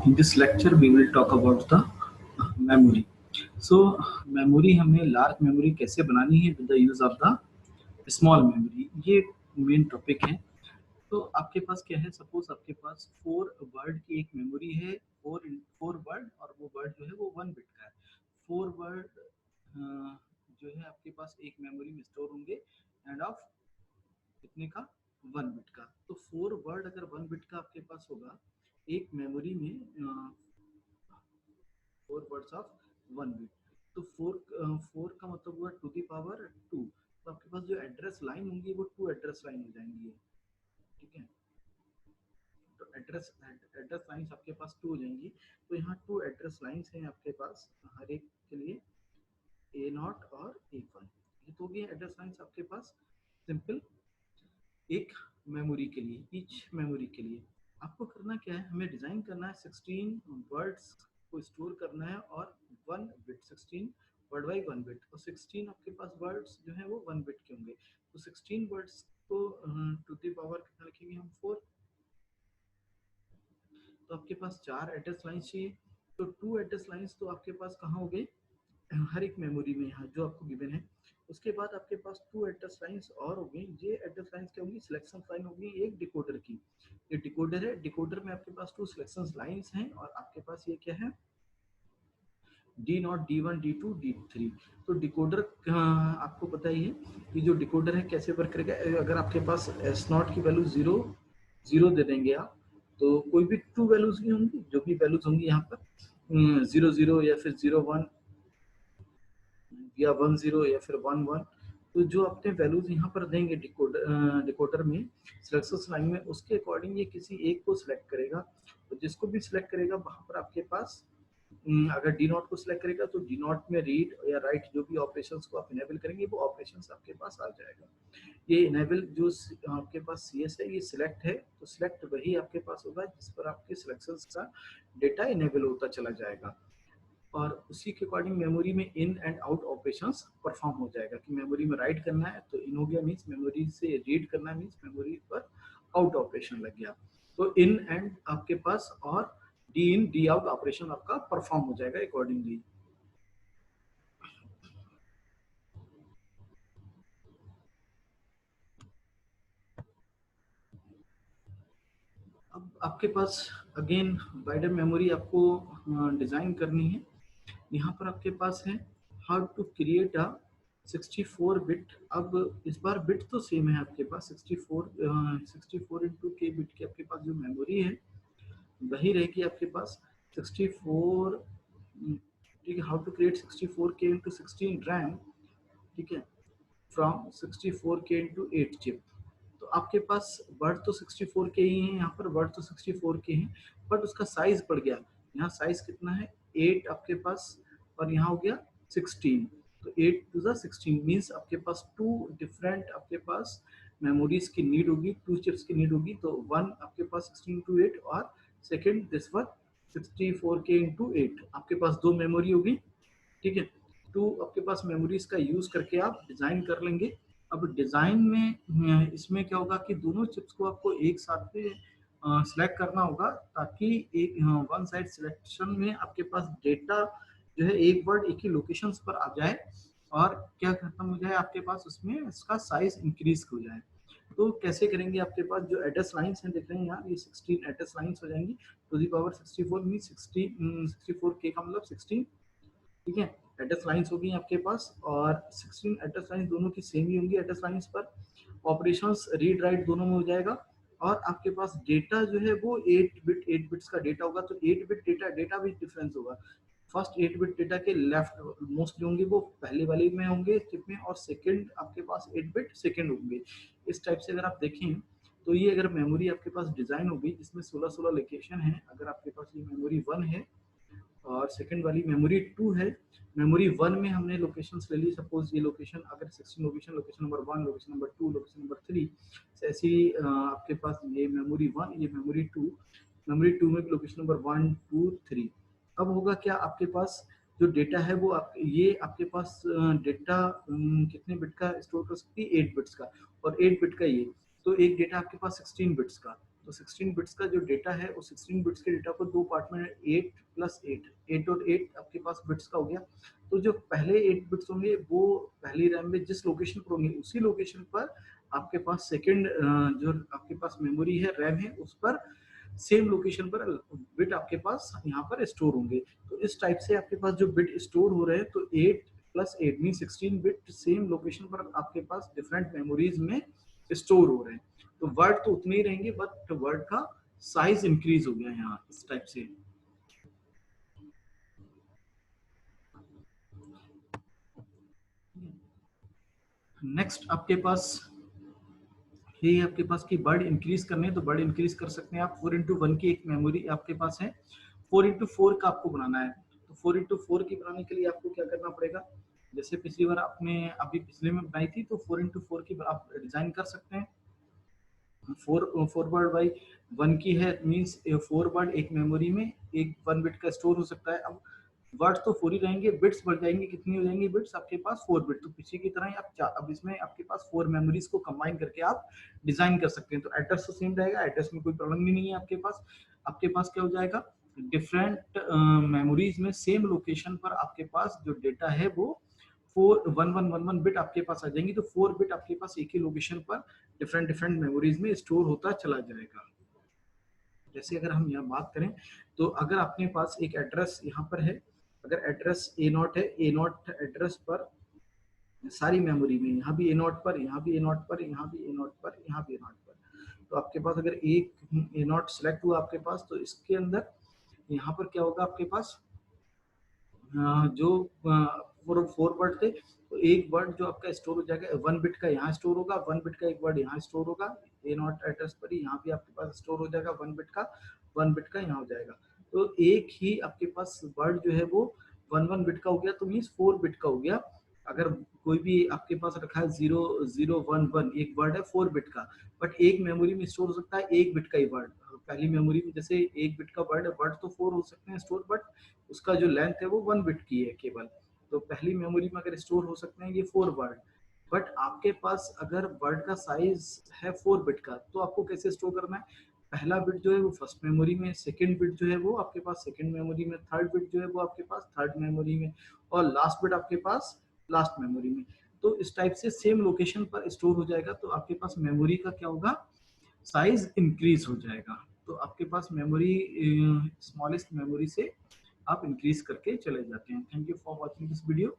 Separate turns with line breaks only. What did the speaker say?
In this lecture, we will talk about the memory. So, memory हमें large memory कैसे बनानी है with the use of the small memory, ये main topic है। तो आपके पास क्या है, सपोज आपके पास 4 वर्ड की एक मेमोरी है, फोर वर्ड, और वो वर्ड जो है वो 1 बिट का है। 4 वर्ड जो है आपके पास एक मेमोरी में स्टोर होंगे एंड ऑफ कितने का, 1 बिट का। तो 4 वर्ड अगर 1 बिट का आपके पास होगा एक मेमोरी में, 4 वर्ड्स ऑफ 1 बिट, तो फोर का मतलब हुआ टू दी पावर 2। तो आपके पास जो एड्रेस लाइन होंगी वो 2 एड्रेस लाइन हो जाएंगी, ठीक है। तो एड्रेस एड्रेस लाइंस आपके पास 2 हो जाएंगी। तो यहाँ 2 एड्रेस लाइंस हैं आपके पास हर एक के लिए, A0 और A1। ये तो भी एड्रेस लाइंस आपके पास सिंपल एक मेमोरी के लिए, ईच मेमोरी के लिए। आपको करना क्या है, हमें डिजाइन करना है 16 वर्ड्स को स्टोर करना है, और 1 बिट 16 वर्ड बाई 1 बिट, और 16 आपके पास वर्ड्स जो है वो 1 बिट के होंगे। तो 16 वर्ड्स को टू द पावर कितना लिखेंगे हम, 4। तो आपके पास 4 एड्रेस लाइंस चाहिए। तो 2 एड्रेस लाइंस तो आपके पास कहाँ हो गए, हर एक मेमोरी में, यहाँ जो आपको गिवन है। उसके बाद आपके पास 2 एड्रेस लाइंस और हो गई। ये एड्रेस लाइंस क्या होगी, सिलेक्शन लाइन होगी एक डिकोडर की। ये डिकोडर है, डिकोडर में आपके पास 2 सिलेक्शन लाइंस हैं, और आपके पास ये क्या है, D0, D1, D2, D3। तो डिकोडर आपको पता ही है कि जो डिकोडर है कैसे वर्क करेगा। अगर आपके पास S0 की वैल्यू 0 दे देंगे आप, तो कोई भी 2 वैल्यूज नहीं होंगी, जो भी वैल्यूज होंगी यहाँ पर 0 0 या फिर 0 1 या 1 0 या फिर 1 1। तो जो अपने वैल्यूज यहाँ पर देंगे डिकोडर में सिलेक्शन लाइन में, उसके अकॉर्डिंग ये किसी एक को सिलेक्ट करेगा। तो जिसको भी सिलेक्ट करेगा वहां पर आपके पास अगर D0 को सिलेक्ट करेगा तो D0 में रीड या राइट जो भी ऑपरेशंस को आप इनेबल करेंगे वो ऑपरेशंस आपके पास आ जाएगा। ये इनेबल जो आपके पास CS है, ये सिलेक्ट है, तो सिलेक्ट वही आपके पास होगा जिस पर आपके सिलेक्शंस का डेटा इनेबल होता चला जाएगा, और उसी के अकॉर्डिंग मेमोरी में in and out operations perform हो जाएगा। कि मेमोरी में राइट करना है तो इन हो गया, मीन्स मेमोरी से रीड करना है, मीन्स मेमोरी पर आउट ऑपरेशन लग गया। तो इन एंड आपके पास और D in D out operation आपका परफॉर्म हो जाएगा अकॉर्डिंगली। अब आपके पास अगेन वाइडर मेमोरी आपको डिजाइन करनी है। यहाँ पर आपके पास है how to create a 64 bit. अब इस बार बिट तो सेम है आपके पास, 64 इंटू के बिट की आपके पास जो मेमोरी है वही रहेगी आपके पास 64। ठीक है, how to create 64K into 16 RAM, ठीक है, फ्रॉम 64K इंटू 8 चिप। तो आपके पास वर्ड तो 64K ही है, यहाँ पर वर्ड तो 64K है, बट उसका साइज बढ़ गया। यहाँ साइज कितना है, 8 आपके पास, और यहाँ हो गया 16। तो 8 टू द 16 मीन्स आपके पास 2 डिफरेंट आपके पास मेमोरीज की नीड होगी, 2 चिप्स की नीड होगी। तो वन आपके पास 16 टू 8, और second this one 64K into 8, आपके पास 2 मेमोरी होगी, ठीक है। 2 आपके पास मेमोरीज का यूज करके आप डिजाइन कर लेंगे। अब डिजाइन में इसमें क्या होगा कि दोनों चिप्स को आपको एक साथ पे सिलेक्ट करना होगा, ताकि एक वन साइड सिलेक्शन में आपके पास डेटा जो है एक वर्ड एक ही लोकेशंस पर आ जाए, और क्या खत्म हो जाए आपके पास उसमें इसका साइज इंक्रीज हो जाए। तो कैसे करेंगे, आपके पास जो एड्रेस लाइंस हैं देख रहे हैं यहाँ, ये 16 एड्रेस लाइंस हो जाएंगी to the power 64 mean 64K का मतलब 16, ठीक है। एड्रेस लाइंस होगी आपके पास, और 16 एड्रेस लाइंस दोनों की सेम ही होंगी। एड्रेस लाइंस पर ऑपरेशंस रीड राइट दोनों में हो जाएगा, और आपके पास डेटा जो है वो 8 बिट्स का डेटा होगा। तो 8 बिट डेटा भी डिफरेंस होगा। फर्स्ट 8 बिट डेटा के लेफ्ट मोस्ट होंगे वो पहले वाले में होंगे चिप में, और सेकंड आपके पास 8 बिट सेकंड होंगे। इस टाइप से अगर आप देखें तो ये अगर मेमोरी आपके पास डिजाइन होगी जिसमें 16 लोकेशन है, अगर आपके पास ये मेमोरी 1 है और सेकंड वाली मेमोरी 2 है। मेमोरी 1 में हमने लोकेशंस ले ली, सपोज ये लोकेशन अगर 16 location, location number 1, location number 2, location number 3, ऐसी आपके पास ये मेमोरी 1, ये मेमोरी 2। मेमोरी 2 में लोकेशन नंबर 1 2 3। अब होगा क्या, आपके पास जो डेटा है वो ये आपके पास डेटा कितने बिट का स्टोर कर सकती है, 8 बिट्स का, और 8 बिट का ये, तो एक डेटा आपके पास 16 बिट्स का। तो 16 बिट्स का जो डेटा है वो 16 बिट्स के डेटा को दो पार्ट में 8 प्लस 8 8.8 आपके पास बिट्स का हो गया। तो जो पहले 8 बिट्स होंगे वो पहली रैम में जिस लोकेशन पर होंगे उसी लोकेशन पर आपके पास सेकंड जो आपके पास मेमोरी है रैम है उस पर सेम लोकेशन पर बिट आपके पास यहाँ पर स्टोर होंगे। तो इस टाइप से आपके पास जो बिट स्टोर हो रहे हैं तो 8 plus 8 mean 16 bit same location पर आपके पास डिफरेंट मेमोरीज में स्टोर हो रहे हैं। तो वर्ड तो उतने ही रहेंगे बट वर्ड का साइज इंक्रीज हो गया यहाँ इस टाइप से। नेक्स्ट आपके पास ये आपके पास की वर्ड इंक्रीज करने हैं तो वर्ड इंक्रीज कर सकते हैं आप। 4x1 की एक मेमोरी आपके पास है, 4x4 का आपको बनाना है। तो 4x4 की बनाने के लिए आपको क्या करना पड़ेगा, जैसे पिछली बार आपने अभी पिछले में बनाई थी तो 4x4 की आप डिजाइन कर सकते हैं। 4 वर्ड बाई 1 की है मीन्स 4 वर्ड एक मेमोरी में एक 1 बिट का स्टोर हो सकता है। अब वर्ड्स तो 4 ही रहेंगे, बिट्स बढ़ जाएंगे, कितनी हो जाएंगी बिट्स आपके पास 4 बिट। तो पीछे की तरह ही आप अब इसमें आपके पास 4 मेमोरीज को कंबाइन करके आप डिजाइन कर सकते हैं। तो एड्रेस तो सेम रहेगा, एड्रेस में कोई प्रॉब्लम भी नहीं है आपके पास। आपके पास क्या हो जाएगा, डिफरेंट मेमोरीज में सेम लोकेशन पर आपके पास जो डेटा है वो 4 1111 बिट आपके पास आ जाएंगी। तो 4 बिट आपके पास एक ही लोकेशन पर डिफरेंट डिफरेंट मेमोरीज में स्टोर होता चला जाएगा। जैसे अगर हम यहाँ बात करें तो अगर अपने पास एक एड्रेस यहाँ पर है, अगर एड्रेस A0 है, A0 एड्रेस पर सारी मेमोरी में यहाँ भी A0 पर, यहाँ भी A0 पर, यहाँ भी A0 पर, यहाँ भी A0 पर, तो आपके पास अगर एक A0 सेलेक्ट हुआ आपके पास तो इसके अंदर यहाँ पर क्या होगा आपके पास जो 4 वर्ड थे तो एक वर्ड जो आपका स्टोर हो जाएगा 1 बिट का यहाँ स्टोर होगा, 1 बिट का एक वर्ड यहाँ स्टोर होगा A0 एड्रेस पर ही, यहाँ भी आपके पास स्टोर हो जाएगा 1 बिट का, 1 बिट का यहाँ हो जाएगा। तो एक ही आपके पास वर्ड जो है वो 1 बिट का हो गया तो मीन्स 4 बिट का हो गया। अगर कोई भी आपके पास रखा है 0011 एक वर्ड है 4 बिट का, बट एक मेमोरी में स्टोर हो सकता है 1 बिट का ही वर्ड। पहली मेमोरी में जैसे 1 बिट का वर्ड है, वर्ड तो 4 हो सकते हैं स्टोर बट उसका जो लेंथ है वो 1 बिट की है केवल। तो पहली मेमोरी में अगर स्टोर हो सकते हैं ये 4 वर्ड, बट आपके पास अगर वर्ड का साइज है 4 बिट का तो आपको कैसे स्टोर करना है, पहला बिट जो है वो फर्स्ट मेमोरी में, सेकंड बिट जो है वो आपके पास सेकंड मेमोरी में, थर्ड बिट जो है वो आपके पास थर्ड मेमोरी में, और लास्ट बिट आपके पास लास्ट मेमोरी में। तो इस टाइप से सेम लोकेशन पर स्टोर हो जाएगा तो आपके पास मेमोरी का क्या होगा, साइज इंक्रीज हो जाएगा। तो आपके पास मेमोरी स्मॉलेस्ट मेमोरी से आप इंक्रीज करके चले जाते हैं। Thank you for watching this video.